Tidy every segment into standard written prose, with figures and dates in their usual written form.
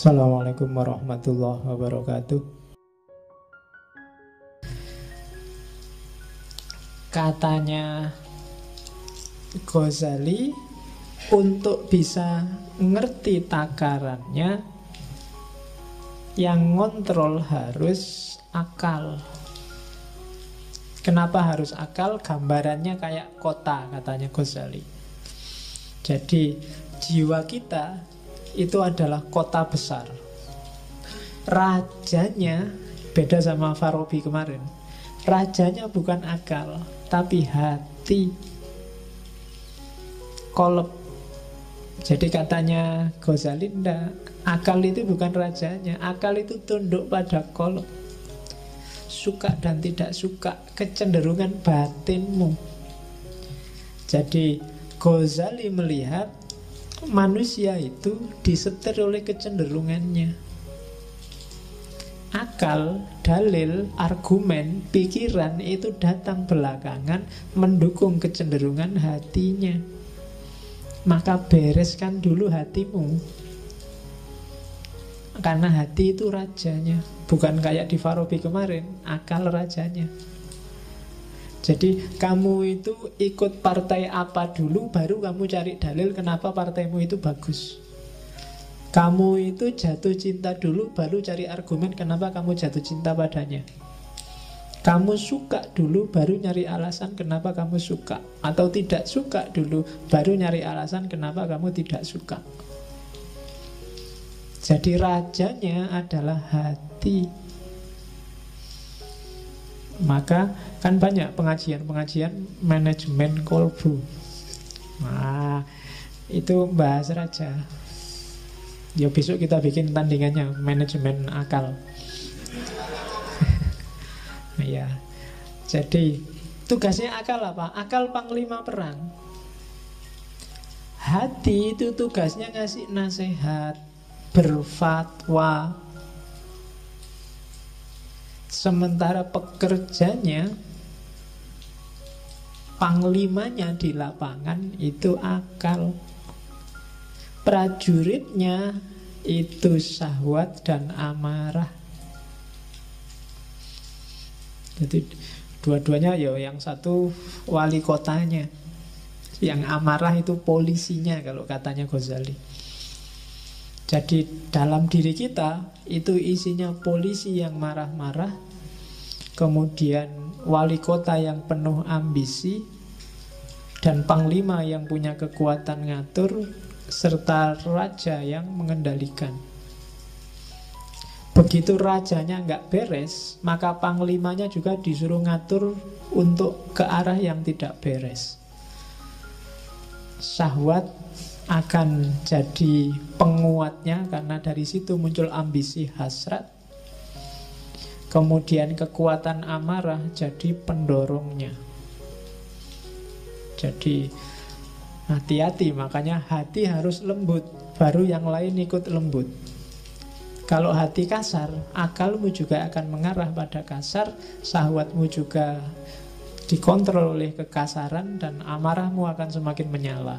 Assalamualaikum warahmatullahi wabarakatuh. Katanya Ghazali, untuk bisa ngerti takarannya, yang ngontrol harus akal. Kenapa harus akal? Gambarannya kayak kota, katanya Ghazali. Jadi jiwa kita itu adalah kota besar. Rajanya beda sama Farabi kemarin. Rajanya bukan akal, tapi hati. Kolab. Jadi katanya Ghazali, enggak, akal itu bukan rajanya. Akal itu tunduk pada kolab. Suka dan tidak suka, kecenderungan batinmu. Jadi Ghazali melihat manusia itu disetir oleh kecenderungannya. Akal, dalil, argumen, pikiran itu datang belakangan mendukung kecenderungan hatinya. Maka bereskan dulu hatimu, karena hati itu rajanya. Bukan kayak di Farabi kemarin, akal rajanya. Jadi kamu itu ikut partai apa dulu, baru kamu cari dalil kenapa partaimu itu bagus. Kamu itu jatuh cinta dulu, baru cari argumen kenapa kamu jatuh cinta padanya. Kamu suka dulu, baru nyari alasan kenapa kamu suka. Atau tidak suka dulu, baru nyari alasan kenapa kamu tidak suka. Jadi rajanya adalah hati. Maka kan banyak pengajian-pengajian manajemen kolbu. Nah, itu bahas raja. Ya besok kita bikin tandingannya, manajemen akal. Ya. Jadi tugasnya akal apa? Akal panglima perang. Hati itu tugasnya ngasih nasihat, berfatwa. Sementara pekerjanya, panglimanya di lapangan itu akal. Prajuritnya itu syahwat dan amarah. Jadi dua-duanya ya, yang satu wali kotanya, yang amarah itu polisinya kalau katanya Ghazali. Jadi dalam diri kita itu isinya polisi yang marah-marah, kemudian wali kota yang penuh ambisi, dan panglima yang punya kekuatan ngatur, serta raja yang mengendalikan. Begitu rajanya nggak beres, maka panglimanya juga disuruh ngatur untuk ke arah yang tidak beres. Syahwat akan jadi penguatnya, karena dari situ muncul ambisi hasrat. Kemudian kekuatan amarah jadi pendorongnya. Jadi hati-hati, makanya hati harus lembut, baru yang lain ikut lembut. Kalau hati kasar, akalmu juga akan mengarah pada kasar, syahwatmu juga dikontrol oleh kekasaran, dan amarahmu akan semakin menyala.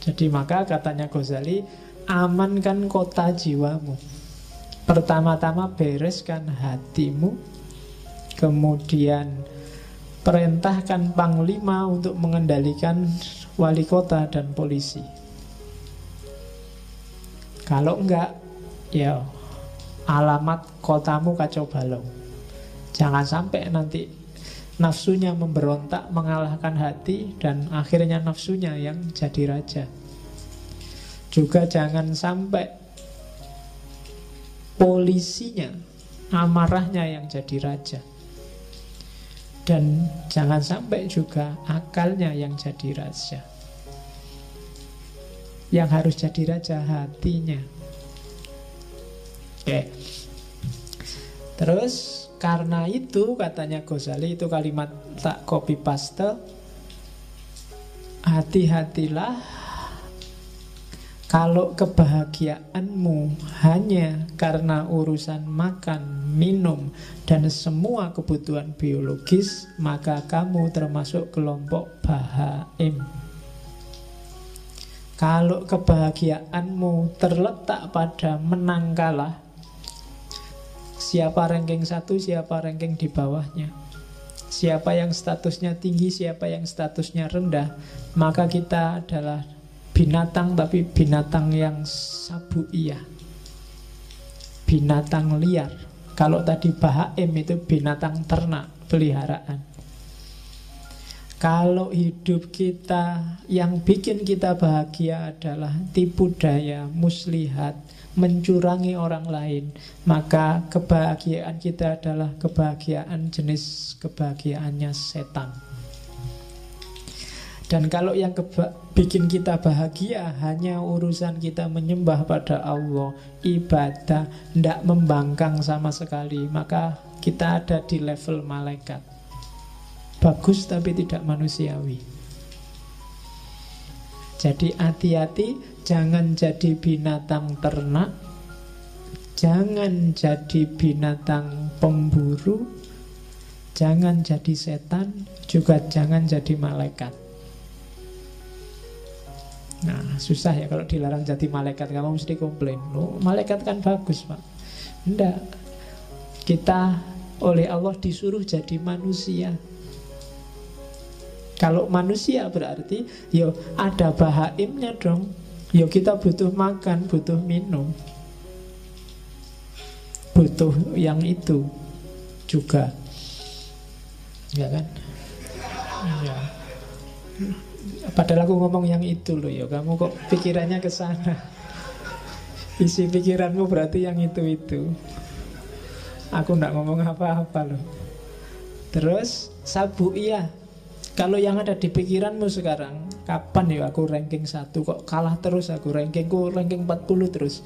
Jadi maka katanya Ghazali, amankan kota jiwamu. Pertama-tama bereskan hatimu, kemudian perintahkan panglima untuk mengendalikan wali kota dan polisi. Kalau enggak, ya alamat kotamu kacau balau. Jangan sampai nanti nafsunya memberontak mengalahkan hati, dan akhirnya nafsunya yang jadi raja. Juga jangan sampai polisinya, amarahnya yang jadi raja. Dan jangan sampai juga akalnya yang jadi raja. Yang harus jadi raja hatinya. Oke. Terus karena itu katanya Ghazali, itu kalimat tak copy paste, hati-hatilah kalau kebahagiaanmu hanya karena urusan makan, minum, dan semua kebutuhan biologis, maka kamu termasuk kelompok bahaim. Kalau kebahagiaanmu terletak pada menang kalah, siapa ranking 1, siapa ranking di bawahnya, siapa yang statusnya tinggi, siapa yang statusnya rendah, maka kita adalah binatang, tapi binatang yang sabuiyah, binatang liar. Kalau tadi bahaim itu binatang ternak, peliharaan. Kalau hidup kita yang bikin kita bahagia adalah tipu daya, muslihat, mencurangi orang lain, maka kebahagiaan kita adalah kebahagiaan jenis kebahagiaannya setan. Dan kalau yang bikin kita bahagia hanya urusan kita menyembah pada Allah, ibadah, tidak membangkang sama sekali, maka kita ada di level malaikat. Bagus tapi tidak manusiawi. Jadi hati-hati, jangan jadi binatang ternak, jangan jadi binatang pemburu, jangan jadi setan, juga jangan jadi malaikat. Nah, susah ya kalau dilarang jadi malaikat. Kamu mesti komplain, loh, malaikat kan bagus, Pak. Enggak. Kita oleh Allah disuruh jadi manusia. Kalau manusia berarti yo ada bahaimnya dong. Yo kita butuh makan, butuh minum, butuh yang itu juga, ya kan? Ya. Padahal aku ngomong yang itu loh, ya kamu kok pikirannya ke sana. Isi pikiranmu berarti yang itu. Aku nggak ngomong apa-apa loh. Terus sabuiyah. Kalau yang ada di pikiranmu sekarang, kapan ya aku ranking 1, kok kalah terus aku, rankingku ranking 40 terus.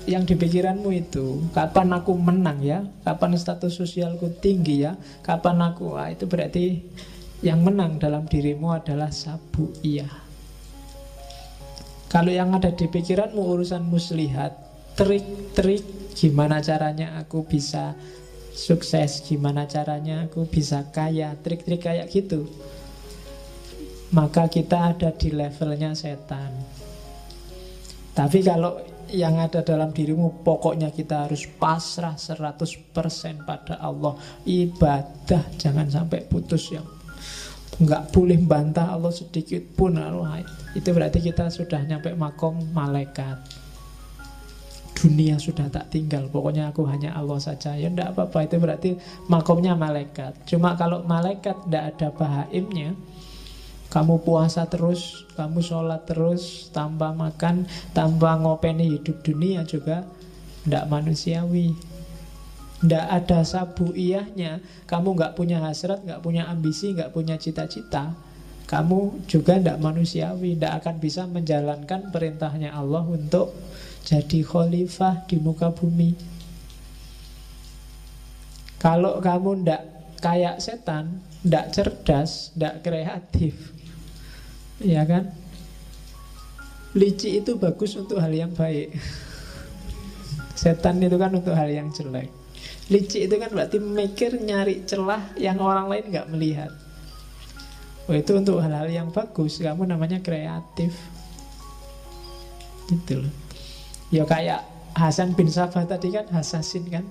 Yang di pikiranmu itu, kapan aku menang ya, kapan status sosialku tinggi ya, kapan aku, itu berarti yang menang dalam dirimu adalah sabuiyah. Kalau yang ada di pikiranmu urusan muslihat, trik-trik, gimana caranya aku bisa sukses, gimana caranya aku bisa kaya, trik-trik kayak gitu, maka kita ada di levelnya setan. Tapi kalau yang ada dalam dirimu, pokoknya kita harus pasrah 100% pada Allah, ibadah jangan sampai putus, yang nggak boleh bantah Allah sedikit pun. Itu berarti kita sudah nyampe makom malaikat. Dunia sudah tak tinggal, pokoknya aku hanya Allah saja. Ya enggak apa-apa, itu berarti makomnya malaikat. Cuma kalau malaikat tidak ada bahaimnya, kamu puasa terus, kamu sholat terus, tanpa makan, tanpa ngopeni hidup dunia juga tidak manusiawi. Tidak ada sabuiyahnya, kamu nggak punya hasrat, nggak punya ambisi, nggak punya cita-cita, kamu juga tidak manusiawi, tidak akan bisa menjalankan perintahnya Allah untuk jadi khalifah di muka bumi. Kalau kamu ndak kayak setan, ndak cerdas, ndak kreatif, ya kan? Licik itu bagus untuk hal yang baik. Setan itu kan untuk hal yang jelek. Licik itu kan berarti mikir, nyari celah yang orang lain nggak melihat. Oh, itu untuk hal-hal yang bagus. Kamu namanya kreatif. Gitu loh. Ya kayak Hasan bin Sabah tadi kan, Hasasin kan,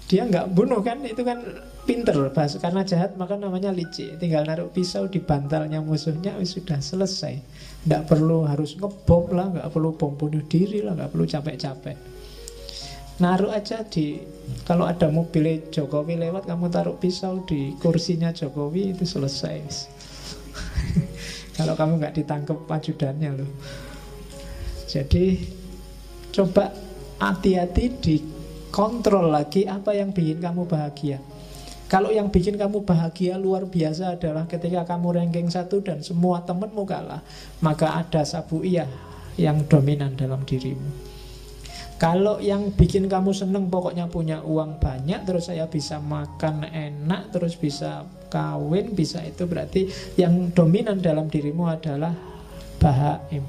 dia nggak bunuh kan, itu kan pinter bahas, karena jahat maka namanya licik. Tinggal naruh pisau di bantalnya musuhnya, sudah selesai. Nggak perlu harus ngebom lah, nggak perlu bom bunuh diri lah, nggak perlu capek-capek. Naruh aja di, kalau ada mobil Jokowi lewat, kamu taruh pisau di kursinya Jokowi, itu selesai. Kalau kamu nggak ditangkap ajudannya loh. Jadi coba hati-hati, dikontrol lagi apa yang bikin kamu bahagia. Kalau yang bikin kamu bahagia luar biasa adalah ketika kamu ranking 1 dan semua temenmu kalah, maka ada sabuiyah yang dominan dalam dirimu. Kalau yang bikin kamu seneng pokoknya punya uang banyak, terus saya bisa makan enak, terus bisa kawin, bisa itu, berarti yang dominan dalam dirimu adalah bahaim.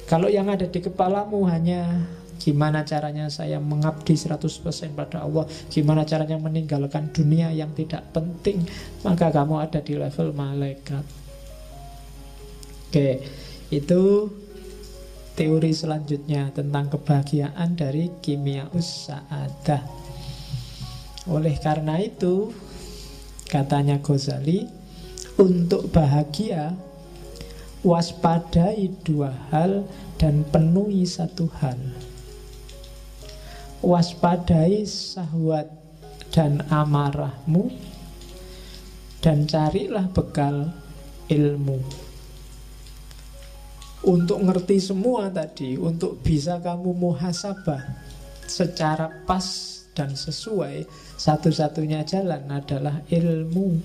Kalau yang ada di kepalamu hanya gimana caranya saya mengabdi 100% pada Allah, gimana caranya meninggalkan dunia yang tidak penting, maka kamu ada di level malaikat. Oke, itu teori selanjutnya tentang kebahagiaan dari Kimiaus Sa'adah. Oleh karena itu, katanya Ghazali, untuk bahagia waspadai dua hal dan penuhi satu hal. Waspadai syahwat dan amarahmu, dan carilah bekal ilmu. Untuk ngerti semua tadi, untuk bisa kamu muhasabah secara pas dan sesuai, satu-satunya jalan adalah ilmu.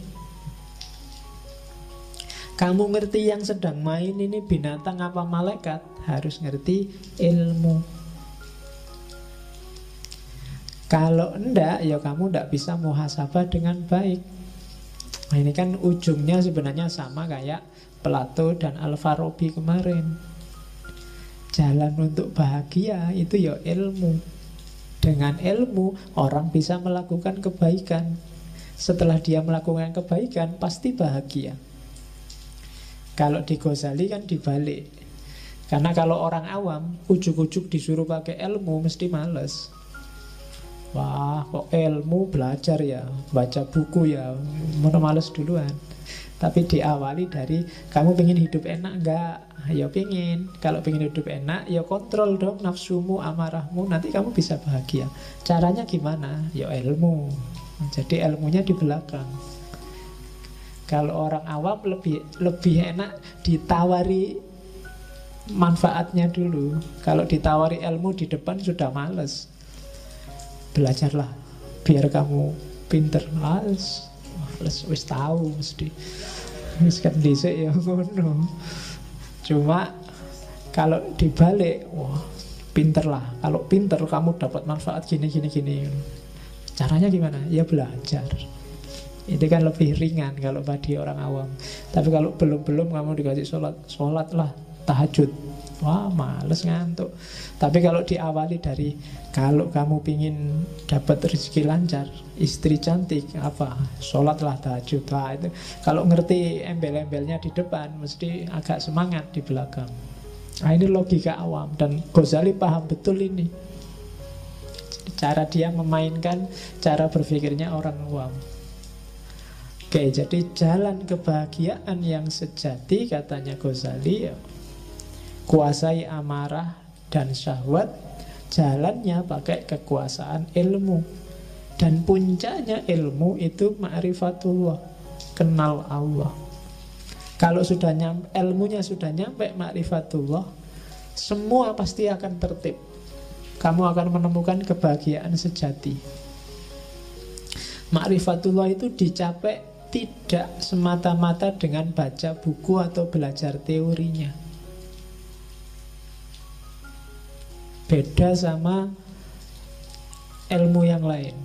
Kamu ngerti yang sedang main ini binatang apa malaikat, harus ngerti ilmu. Kalau enggak, ya kamu enggak bisa muhasabah dengan baik. Nah, ini kan ujungnya sebenarnya sama kayak Plato dan Al-Farabi kemarin. Jalan untuk bahagia itu ya ilmu. Dengan ilmu orang bisa melakukan kebaikan. Setelah dia melakukan kebaikan pasti bahagia. Kalau di Ghazali kan dibalik. Karena kalau orang awam ujuk-ujuk disuruh pakai ilmu mesti males. Wah, kok ilmu belajar ya, baca buku ya, mana males duluan. Tapi diawali dari, kamu pengen hidup enak enggak? Ya pengen. Kalau pengen hidup enak, ya kontrol dong nafsumu, amarahmu. Nanti kamu bisa bahagia. Caranya gimana? Ya ilmu. Jadi ilmunya di belakang. Kalau orang awam lebih enak ditawari manfaatnya dulu. Kalau ditawari ilmu di depan sudah males. Belajarlah biar kamu pinter. Males wis tahu mesti. Wis kan dhisik ya ngono. Cuma kalau dibalik, wah, pinterlah. Kalau pinter kamu dapat manfaat gini. Caranya gimana? Ya belajar. Itu kan lebih ringan kalau bagi orang awam. Tapi kalau belum kamu dikasih sholatlah, tahajud. Wah, males ngantuk. Tapi kalau diawali dari, kalau kamu pingin dapat rezeki lancar, istri cantik, apa? Sholatlah, tahajud. Wah, itu kalau ngerti embel-embelnya di depan, mesti agak semangat di belakang. Nah, ini logika awam. Dan Ghazali paham betul ini. Cara dia memainkan cara berpikirnya orang awam. Oke, jadi jalan kebahagiaan yang sejati, katanya Ghazali, ya, kuasai amarah dan syahwat. Jalannya pakai kekuasaan ilmu. Dan puncaknya ilmu itu ma'rifatullah, kenal Allah. Kalau sudah ilmunya sudah nyampe ma'rifatullah, semua pasti akan tertib. Kamu akan menemukan kebahagiaan sejati. Ma'rifatullah itu dicapai tidak semata-mata dengan baca buku atau belajar teorinya. Beda sama ilmu yang lain.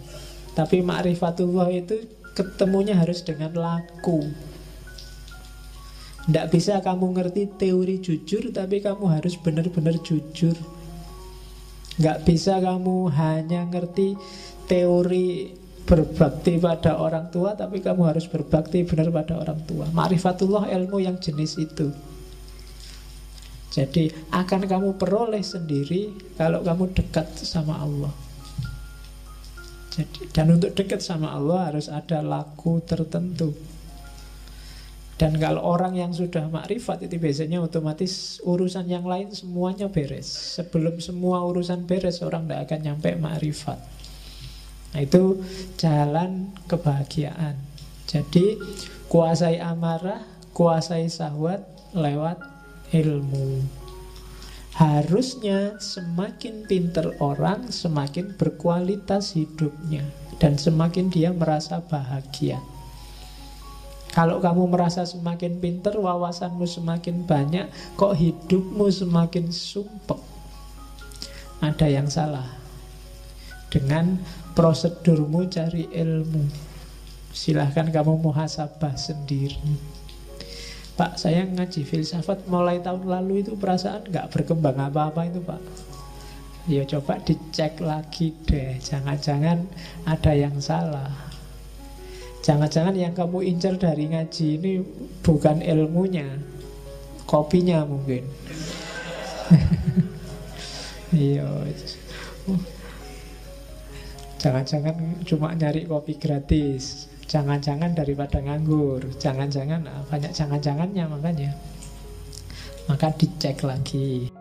Tapi ma'rifatullah itu ketemunya harus dengan laku. Tidak bisa kamu ngerti teori jujur, tapi kamu harus benar-benar jujur. Nggak bisa kamu hanya ngerti teori berbakti pada orang tua, tapi kamu harus berbakti benar pada orang tua. Ma'rifatullah ilmu yang jenis itu. Jadi akan kamu peroleh sendiri kalau kamu dekat sama Allah. Jadi, dan untuk dekat sama Allah harus ada laku tertentu. Dan kalau orang yang sudah makrifat itu biasanya otomatis urusan yang lain semuanya beres. Sebelum semua urusan beres, orang tidak akan nyampe makrifat. Nah, itu jalan kebahagiaan. Jadi kuasai amarah, kuasai syahwat lewat ilmu. Harusnya semakin pinter orang, semakin berkualitas hidupnya, dan semakin dia merasa bahagia. Kalau kamu merasa semakin pinter, wawasanmu semakin banyak, kok hidupmu semakin sumpek? Ada yang salah dengan prosedurmu cari ilmu. Silahkan kamu muhasabah sendiri. Pak, saya ngaji filsafat mulai tahun lalu itu perasaan gak berkembang apa-apa itu, Pak. Ya coba dicek lagi deh. Jangan-jangan ada yang salah. Jangan-jangan yang kamu incar dari ngaji ini bukan ilmunya, kopinya mungkin. Iya. Jangan-jangan cuma nyari kopi gratis. Jangan-jangan daripada nganggur. Jangan-jangan banyak jangan-jangannya makanya. Maka dicek lagi.